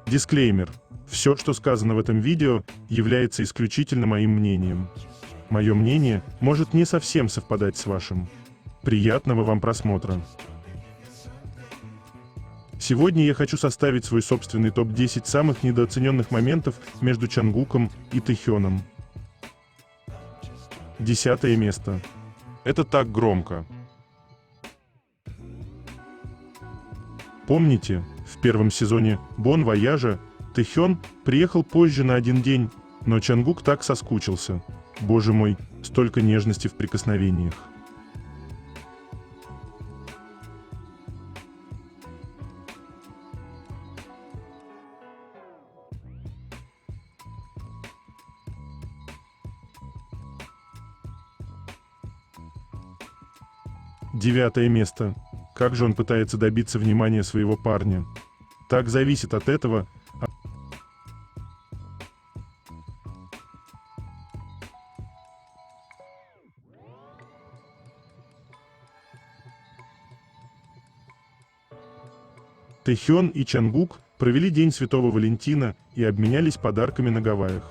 Дисклеймер. Все, что сказано в этом видео, является исключительно моим мнением. Мое мнение может не совсем совпадать с вашим. Приятного вам просмотра. Сегодня я хочу составить свой собственный топ-10 самых недооцененных моментов между Чангуком и Тэхёном. 10 место. Это так громко. Помните, в первом сезоне Бон Вояжа Тэхён приехал позже на один день, но Чангук так соскучился. Боже мой, столько нежности в прикосновениях. Девятое место. Как же он пытается добиться внимания своего парня. Так зависит от этого. Тэхён и Чангук провели День Святого Валентина и обменялись подарками на Гавайях.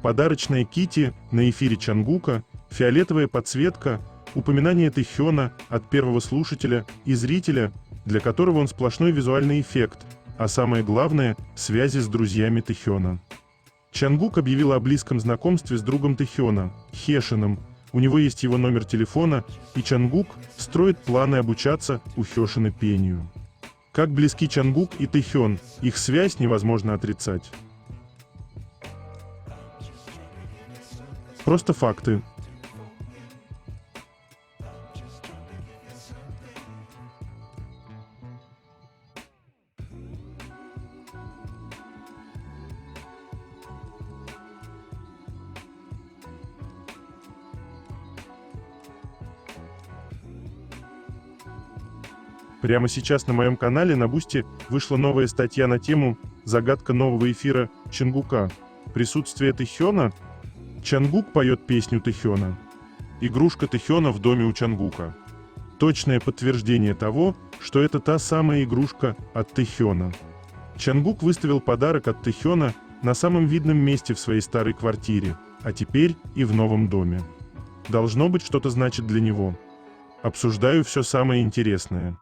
Подарочная китти на эфире Чангука, фиолетовая подсветка, упоминание Тэхёна от первого слушателя и зрителя, для которого он сплошной визуальный эффект, а самое главное – связи с друзьями Тэхёна. Чангук объявил о близком знакомстве с другом Тэхёна, Хешином. У него есть его номер телефона, и Чангук строит планы обучаться у Хешина пению. Как близки Чангук и Тэхён, их связь невозможно отрицать. Просто факты. Прямо сейчас на моем канале на Бусти вышла новая статья на тему «Загадка нового эфира Чангука. Присутствие Тэхёна». Чангук поет песню Тэхёна. Игрушка Тэхёна в доме у Чангука. Точное подтверждение того, что это та самая игрушка от Тэхёна. Чангук выставил подарок от Тэхёна на самом видном месте в своей старой квартире, а теперь и в новом доме. Должно быть, что-то значит для него. Обсуждаю все самое интересное.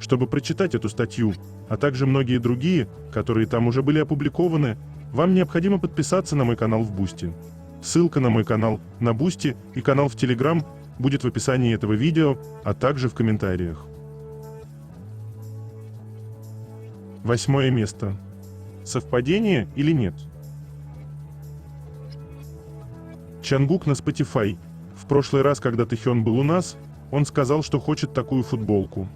Чтобы прочитать эту статью, а также многие другие, которые там уже были опубликованы, вам необходимо подписаться на мой канал в Бусти. Ссылка на мой канал на Бусти и канал в Телеграм будет в описании этого видео, а также в комментариях. 8 место. Совпадение или нет? Чангук на Spotify. В прошлый раз, когда Тэхён был у нас, он сказал, что хочет такую футболку.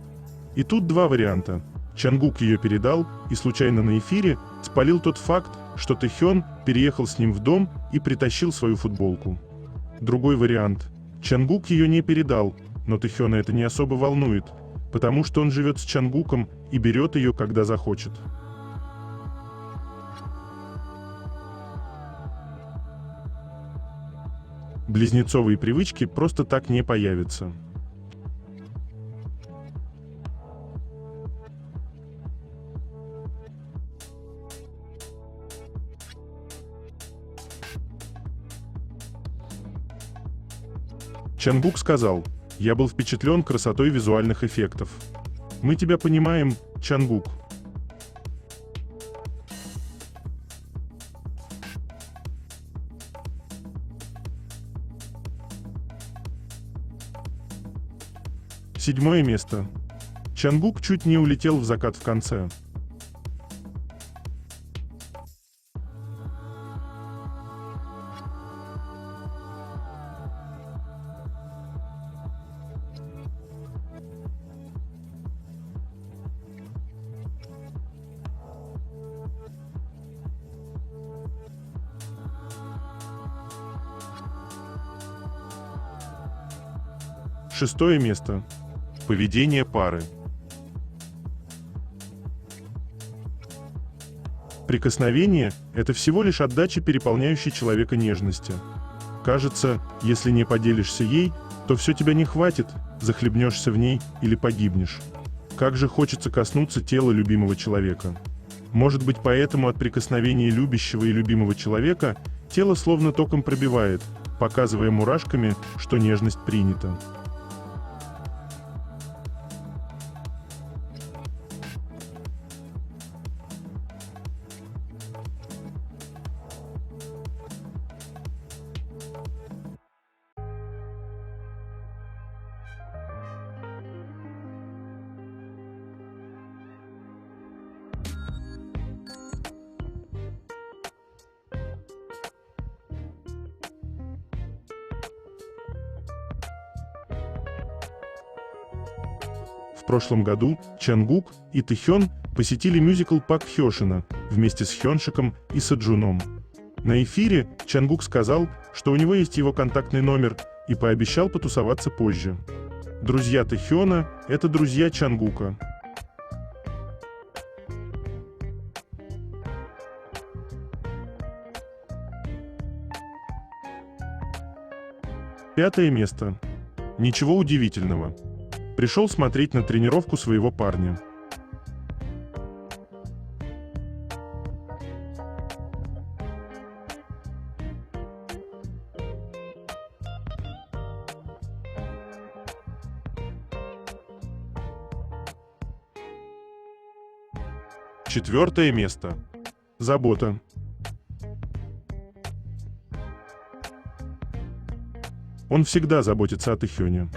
И тут два варианта. Чангук ее передал и случайно на эфире спалил тот факт, что Тэхён переехал с ним в дом и притащил свою футболку. Другой вариант. Чангук ее не передал, но Тэхёна это не особо волнует, потому что он живет с Чангуком и берет ее, когда захочет. Близнецовые привычки просто так не появятся. Чангук сказал: «Я был впечатлен красотой визуальных эффектов. Мы тебя понимаем, Чангук». Седьмое место. Чангук чуть не улетел в закат в конце. Шестое место. Поведение пары. Прикосновение – это всего лишь отдача переполняющей человека нежности. Кажется, если не поделишься ей, то все тебя не хватит, захлебнешься в ней или погибнешь. Как же хочется коснуться тела любимого человека. Может быть, поэтому от прикосновения любящего и любимого человека тело словно током пробивает, показывая мурашками, что нежность принята. В прошлом году Чангук и Тэхён посетили мюзикл Пак Хёшина вместе с Хёншиком и Сэджуном. На эфире Чангук сказал, что у него есть его контактный номер, и пообещал потусоваться позже. Друзья Тэхёна – это друзья Чангука. Пятое место. Ничего удивительного. Пришел смотреть на тренировку своего парня. Четвертое место. Забота. Он всегда заботится о Тэхёне.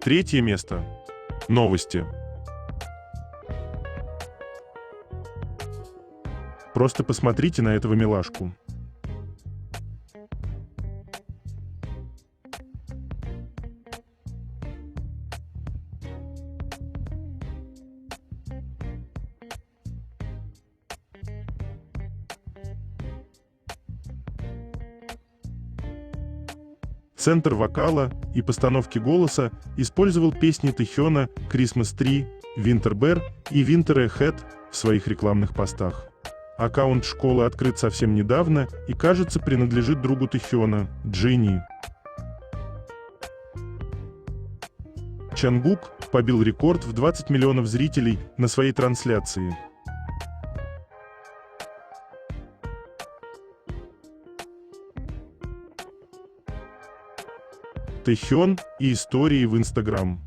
Третье место. Новости. Просто посмотрите на этого милашку. Центр вокала и постановки голоса использовал песни Тэхёна «Christmas Tree», «Winter Bear» и «Winter Ahead» в своих рекламных постах. Аккаунт школы открыт совсем недавно и, кажется, принадлежит другу Тэхёна, Джинни. Чангук побил рекорд в 20 миллионов зрителей на своей трансляции. Тэхён и истории в Инстаграм.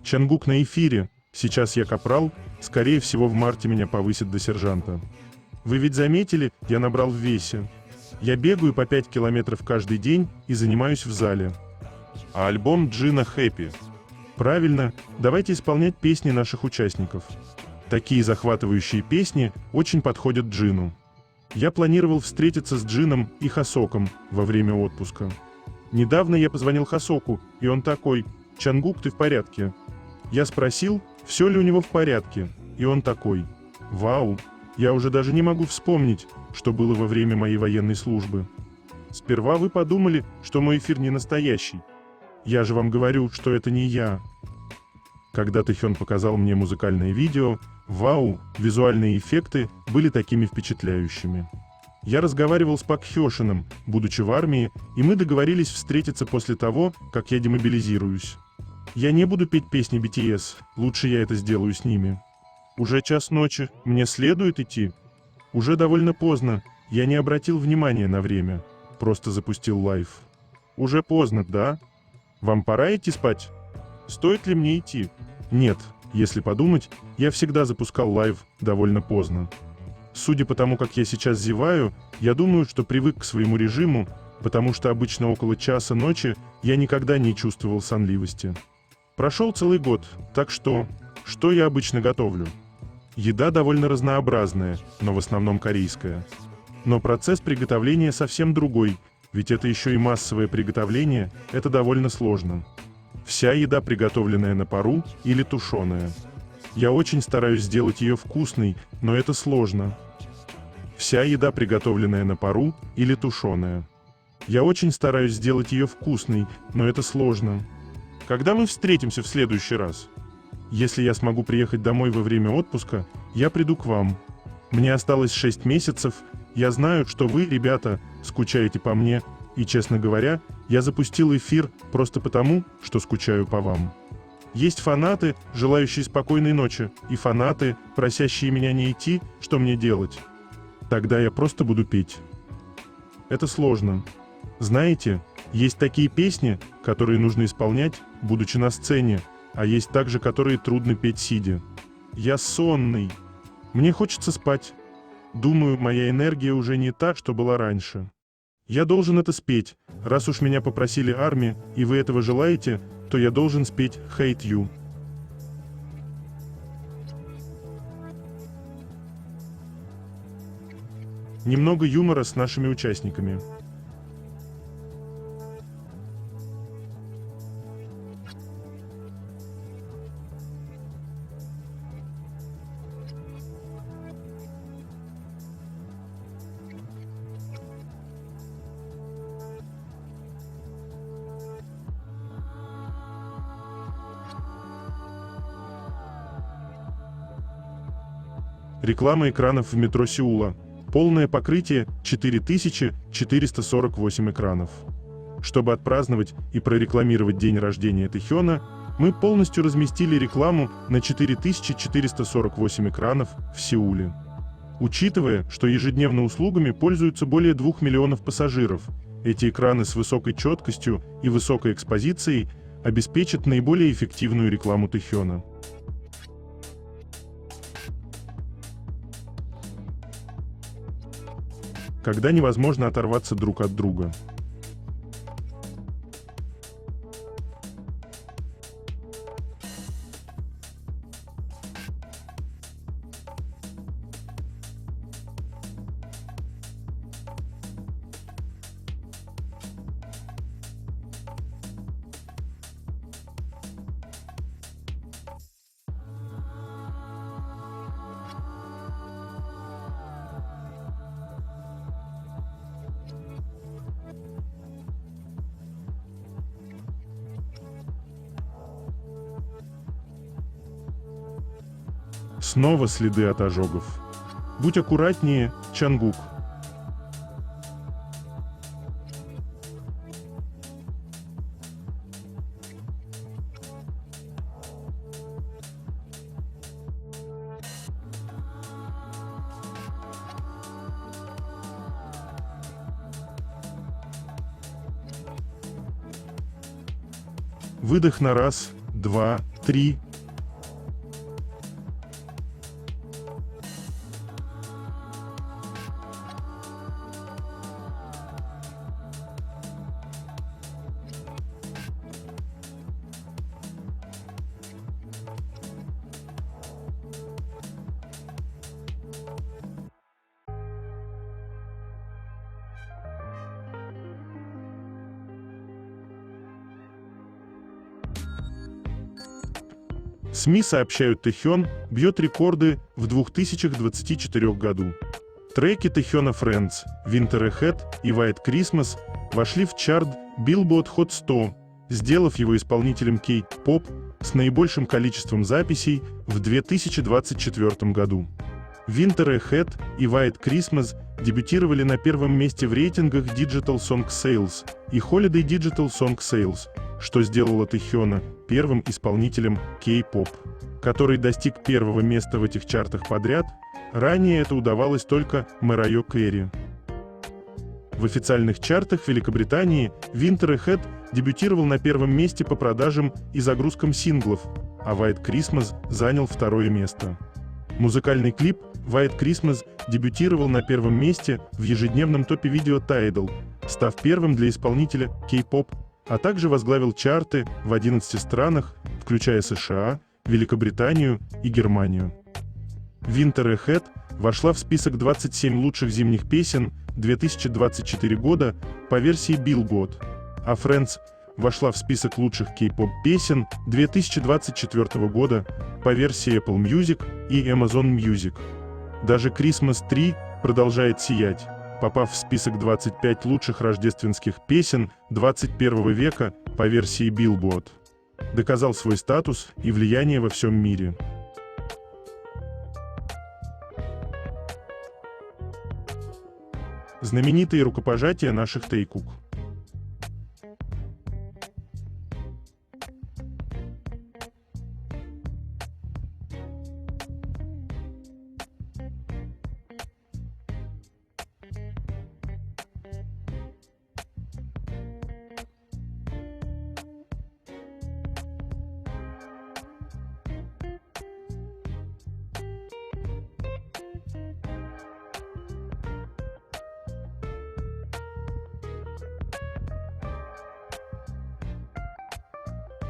Чангук на эфире. Сейчас я капрал, скорее всего в марте меня повысят до сержанта. Вы ведь заметили, я набрал в весе. Я бегаю по 5 километров каждый день и занимаюсь в зале. А альбом Джина «Хэппи». Правильно, давайте исполнять песни наших участников. Такие захватывающие песни очень подходят Джину. Я планировал встретиться с Джином и Хосоком во время отпуска. Недавно я позвонил Хосоку, и он такой: «Чангук, ты в порядке?» Я спросил, все ли у него в порядке, и он такой: «Вау, я уже даже не могу вспомнить, что было во время моей военной службы. Сперва вы подумали, что мой эфир не настоящий. Я же вам говорю, что это не я». Когда Тэхён показал мне музыкальное видео, вау, визуальные эффекты были такими впечатляющими. Я разговаривал с Пак Хёшином, будучи в армии, и мы договорились встретиться после того, как я демобилизируюсь. Я не буду петь песни BTS, лучше я это сделаю с ними. Уже час ночи, мне следует идти? Уже довольно поздно, я не обратил внимания на время, просто запустил лайв. Уже поздно, да? Вам пора идти спать? Стоит ли мне идти? Нет, если подумать, я всегда запускал лайв довольно поздно. Судя по тому, как я сейчас зеваю, я думаю, что привык к своему режиму, потому что обычно около часа ночи я никогда не чувствовал сонливости. Прошел целый год, так что Что я обычно готовлю? Еда довольно разнообразная, но в основном корейская. Но процесс приготовления совсем другой, ведь это еще и массовое приготовление, это довольно сложно. Вся еда, приготовленная на пару или тушеная. Я очень стараюсь сделать ее вкусной, но это сложно. Вся еда, приготовленная на пару или тушеная. Я очень стараюсь сделать ее вкусной, но это сложно. Когда мы встретимся в следующий раз? Если я смогу приехать домой во время отпуска, я приду к вам. Мне осталось 6 месяцев, я знаю, что вы, ребята, скучаете по мне, и, честно говоря, я запустил эфир просто потому, что скучаю по вам. Есть фанаты, желающие спокойной ночи, и фанаты, просящие меня не идти, что мне делать. Тогда я просто буду петь. Это сложно. Знаете, есть такие песни, которые нужно исполнять, будучи на сцене, а есть также, которые трудно петь сидя. Я сонный. Мне хочется спать. Думаю, моя энергия уже не та, что была раньше. Я должен это спеть. Раз уж меня попросили армия, и вы этого желаете, то я должен спеть «Hate You». Немного юмора с нашими участниками. Реклама экранов в метро Сеула. Полное покрытие 4448 экранов. Чтобы отпраздновать и прорекламировать день рождения Тэхёна, мы полностью разместили рекламу на 4448 экранов в Сеуле. Учитывая, что ежедневно услугами пользуются более 2 миллионов пассажиров, эти экраны с высокой четкостью и высокой экспозицией обеспечат наиболее эффективную рекламу Тэхёна. Когда невозможно оторваться друг от друга. Снова следы от ожогов. Будь аккуратнее, Чангук. Выдох на раз, два, три. СМИ сообщают, Тэхён бьет рекорды в 2024 году. Треки Тэхёна Friends, Winter Ahead и White Christmas вошли в чарт Billboard Hot 100, сделав его исполнителем K-pop с наибольшим количеством записей в 2024 году. Winter Ahead и White Christmas дебютировали на первом месте в рейтингах Digital Song Sales и Holiday Digital Song Sales, что сделало Тэхёна первым исполнителем K-pop, который достиг первого места в этих чартах подряд. Ранее это удавалось только Мэрайо Кэри. В официальных чартах Великобритании Winter Ahead дебютировал на первом месте по продажам и загрузкам синглов, а White Christmas занял второе место. Музыкальный клип White Christmas дебютировал на первом месте в ежедневном топе видео Tidal, став первым для исполнителя K-pop, а также возглавил чарты в 11 странах, включая США, Великобританию и Германию. Winter Ahead вошла в список 27 лучших зимних песен 2024 года по версии Billboard, а Friends вошла в список лучших кей-поп песен 2024 года по версии Apple Music и Amazon Music. Даже Christmas Tree продолжает сиять, попав в список 25 лучших рождественских песен 21 века по версии Billboard. Доказал свой статус и влияние во всем мире. Знаменитые рукопожатия наших Тэйкук.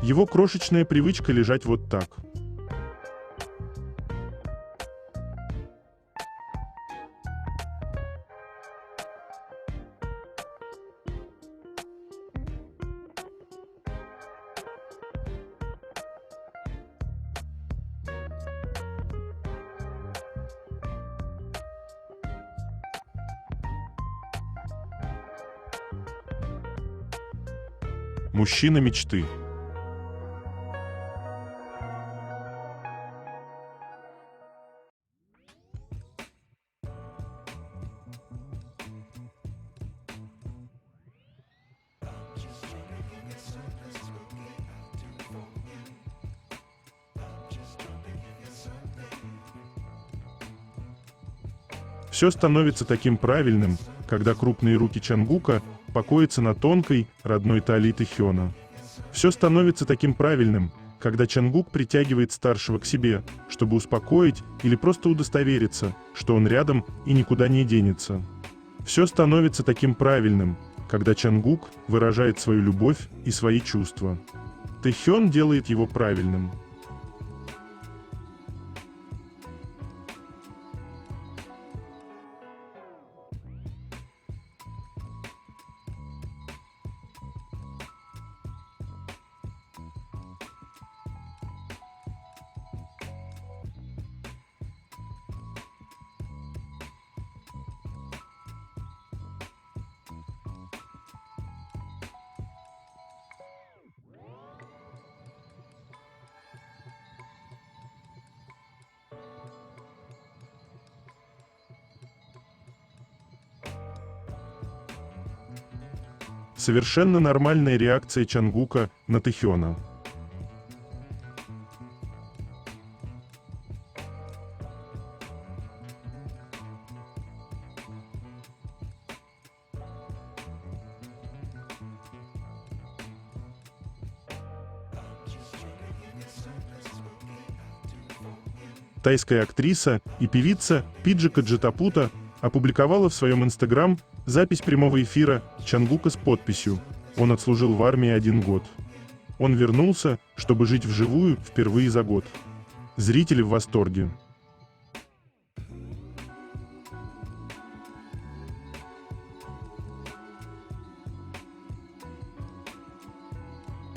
Его крошечная привычка лежать вот так. Мужчина мечты. Все становится таким правильным, когда крупные руки Чангука покоятся на тонкой, родной талии Тэхёна. Все становится таким правильным, когда Чангук притягивает старшего к себе, чтобы успокоить или просто удостовериться, что он рядом и никуда не денется. Все становится таким правильным, когда Чангук выражает свою любовь и свои чувства. Тэхён делает его правильным. Совершенно нормальная реакция Чангука на Тэхёна. Тайская актриса и певица Пиджика Джитапута опубликовала в своем Инстаграм запись прямого эфира Чангука с подписью «Он отслужил в армии 1 год». Он вернулся, чтобы жить вживую впервые за год. Зрители в восторге.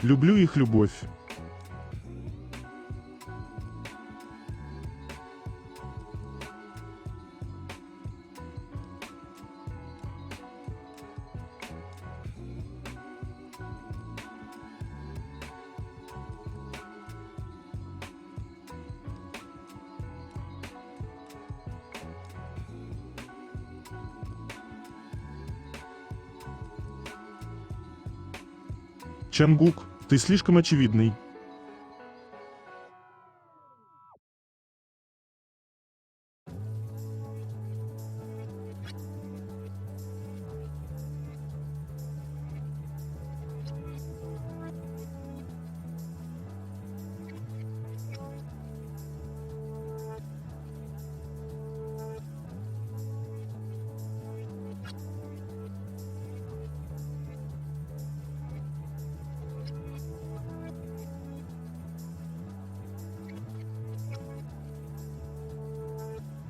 Люблю их любовь. Чангук, ты слишком очевидный.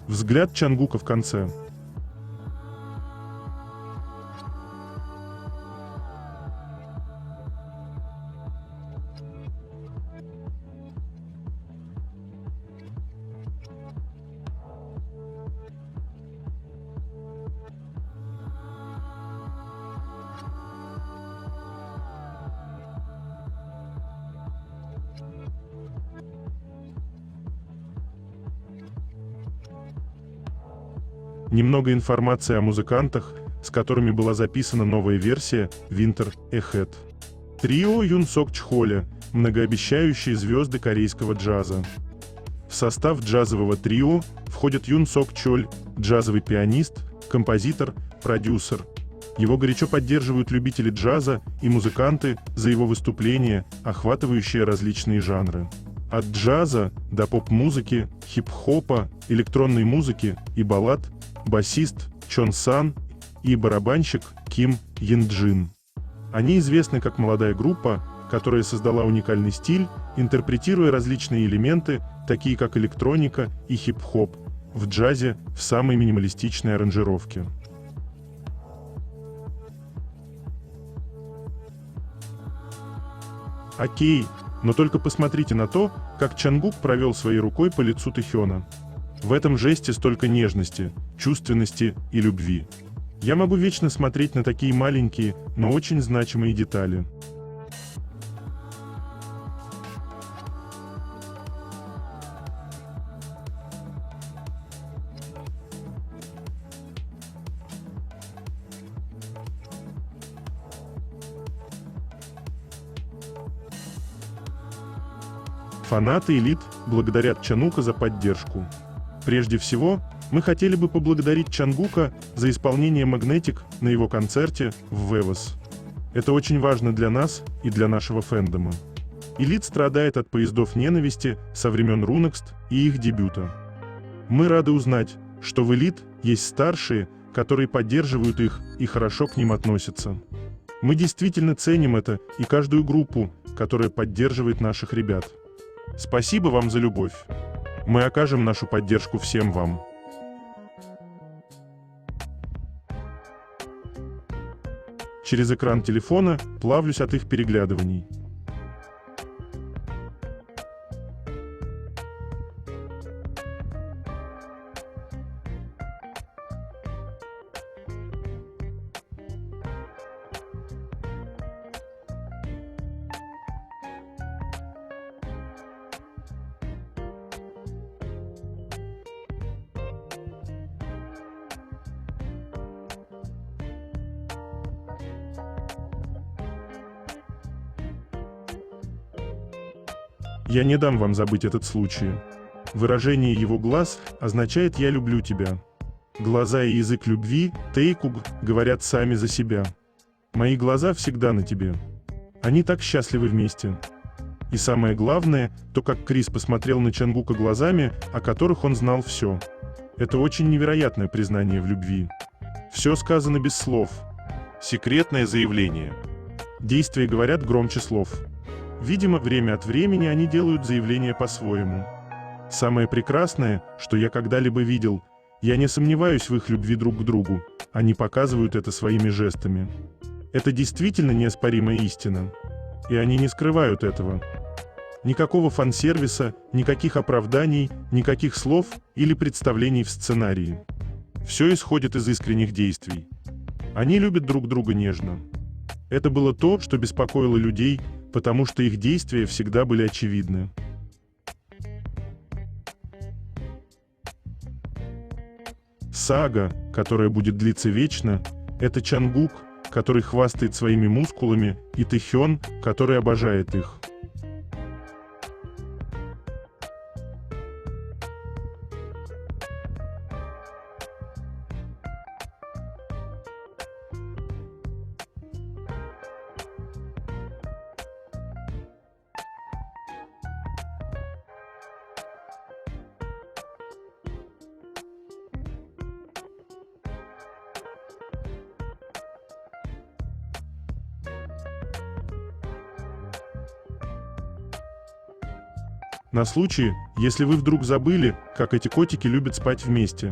Взгляд Чангука в конце. Немного информации о музыкантах, с которыми была записана новая версия Winter Ahead. Трио Юн Сок Чхоля – многообещающие звезды корейского джаза. В состав джазового трио входят Юн Сок Чоль – джазовый пианист, композитор, продюсер. Его горячо поддерживают любители джаза и музыканты за его выступления, охватывающие различные жанры. От джаза до поп-музыки, хип-хопа, электронной музыки и баллад – басист Чон Сан и барабанщик Ким Янджин. Они известны как молодая группа, которая создала уникальный стиль, интерпретируя различные элементы, такие как электроника и хип-хоп, в джазе в самой минималистичной аранжировке. Окей, но только посмотрите на то, как Чангук провел своей рукой по лицу Тэхёна. В этом жесте столько нежности, чувственности и любви. Я могу вечно смотреть на такие маленькие, но очень значимые детали. Фанаты Elite благодарят Чанука за поддержку. Прежде всего, мы хотели бы поблагодарить Чангука за исполнение Magnetic на его концерте в Вевос. Это очень важно для нас и для нашего фэндома. Elite страдает от поездов ненависти со времен Runext и их дебюта. Мы рады узнать, что в Elite есть старшие, которые поддерживают их и хорошо к ним относятся. Мы действительно ценим это и каждую группу, которая поддерживает наших ребят. Спасибо вам за любовь. Мы окажем нашу поддержку всем вам. Через экран телефона плавлюсь от их переглядываний. Я не дам вам забыть этот случай. Выражение его глаз означает «я люблю тебя». Глаза и язык любви, Тэйкуг, говорят сами за себя. Мои глаза всегда на тебе. Они так счастливы вместе. И самое главное, то, как Крис посмотрел на Чангука глазами, о которых он знал все. Это очень невероятное признание в любви. Все сказано без слов. Секретное заявление. Действия говорят громче слов. Видимо, время от времени они делают заявления по-своему. Самое прекрасное, что я когда-либо видел, я не сомневаюсь в их любви друг к другу, они показывают это своими жестами. Это действительно неоспоримая истина. И они не скрывают этого. Никакого фан-сервиса, никаких оправданий, никаких слов или представлений в сценарии. Все исходит из искренних действий. Они любят друг друга нежно. Это было то, что беспокоило людей, потому что их действия всегда были очевидны. Сага, которая будет длиться вечно, это Чангук, который хвастает своими мускулами, и Тэхён, который обожает их. На случай, если вы вдруг забыли, как эти котики любят спать вместе.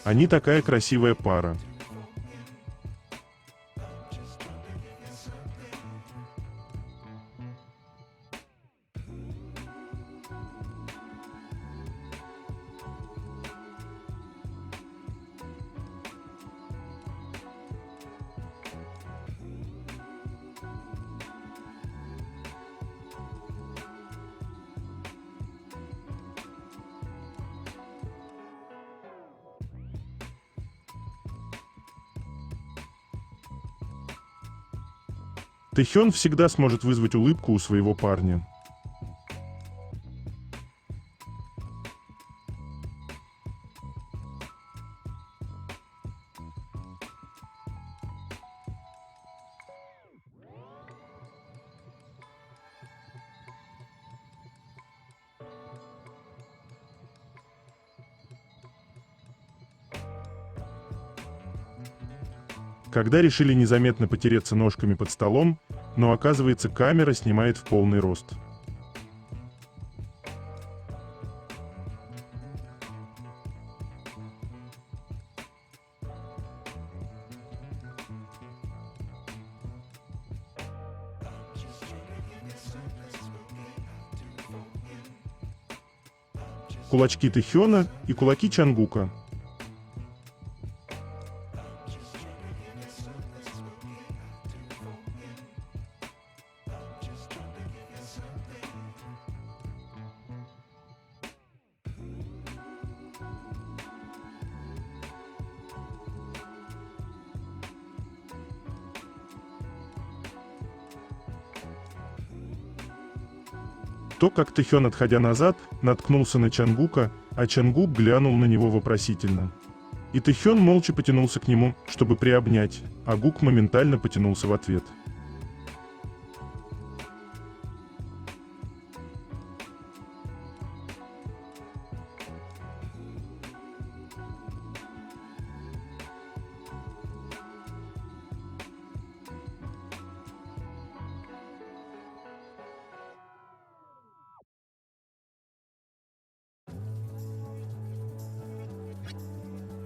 Они такая красивая пара. Тэхён всегда сможет вызвать улыбку у своего парня. Когда решили незаметно потереться ножками под столом, но оказывается, камера снимает в полный рост. Кулачки Тэхёна и кулаки Чангука. То, как Тэхён, отходя назад, наткнулся на Чангука, а Чангук глянул на него вопросительно. И Тэхён молча потянулся к нему, чтобы приобнять, а Гук моментально потянулся в ответ.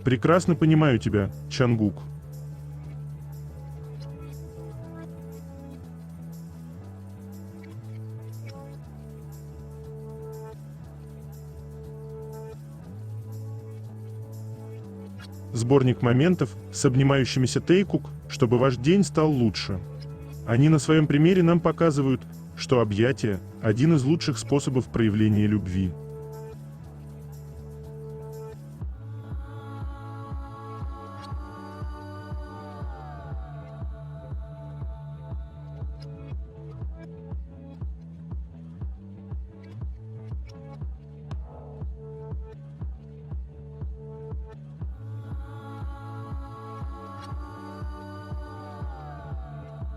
Прекрасно понимаю тебя, Чангук. Сборник моментов с обнимающимися Тэйкук, чтобы ваш день стал лучше. Они на своем примере нам показывают, что объятие – один из лучших способов проявления любви.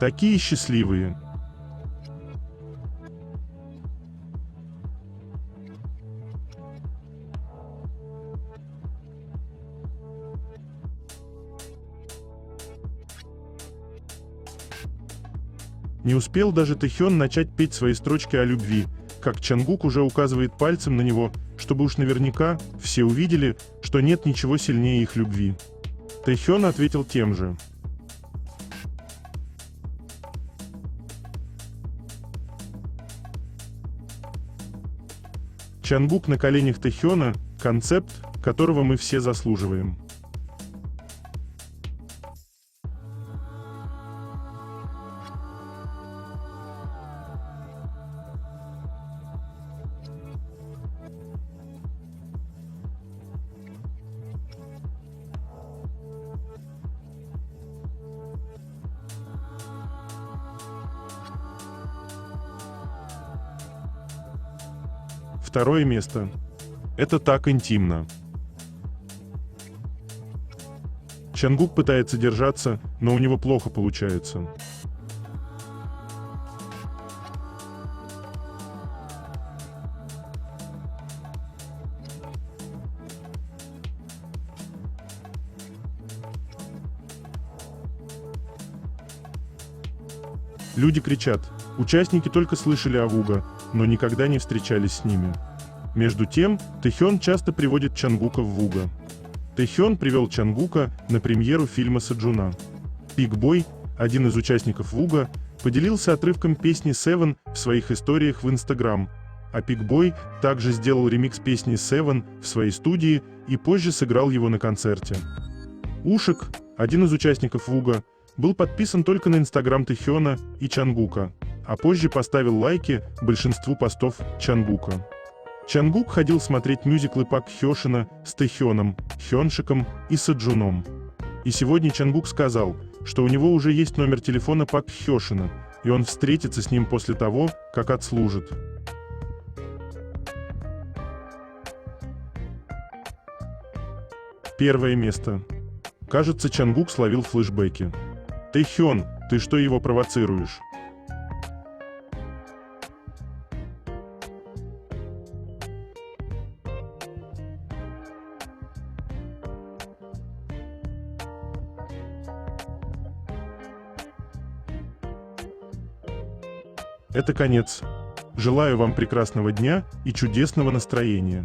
Такие счастливые. Не успел даже Тэхён начать петь свои строчки о любви, как Чангук уже указывает пальцем на него, чтобы уж наверняка все увидели, что нет ничего сильнее их любви. Тэхён ответил тем же. Чангук на коленях Тэхёна – концепт, которого мы все заслуживаем. Второе место. Это так интимно. Чангук пытается держаться, но у него плохо получается. Люди кричат. Участники только слышали о Вуга, но никогда не встречались с ними. Между тем, Тэхён часто приводит Чангука в Вуга. Тэхён привел Чангука на премьеру фильма Сэджуна. Пик Бой, один из участников Вуга, поделился отрывком песни Seven в своих историях в Instagram, а Пик Бой также сделал ремикс песни Seven в своей студии и позже сыграл его на концерте. Ушек, один из участников Вуга, был подписан только на Instagram Тэхёна и Чангука, а позже поставил лайки большинству постов Чангука. Чангук ходил смотреть мюзиклы Пак Хёшина с Тэхёном, Хёншиком и Сэджуном. И сегодня Чангук сказал, что у него уже есть номер телефона Пак Хёшина, и он встретится с ним после того, как отслужит. Первое место. Кажется, Чангук словил флешбеки. Тэхён, ты что его провоцируешь? Это конец. Желаю вам прекрасного дня и чудесного настроения.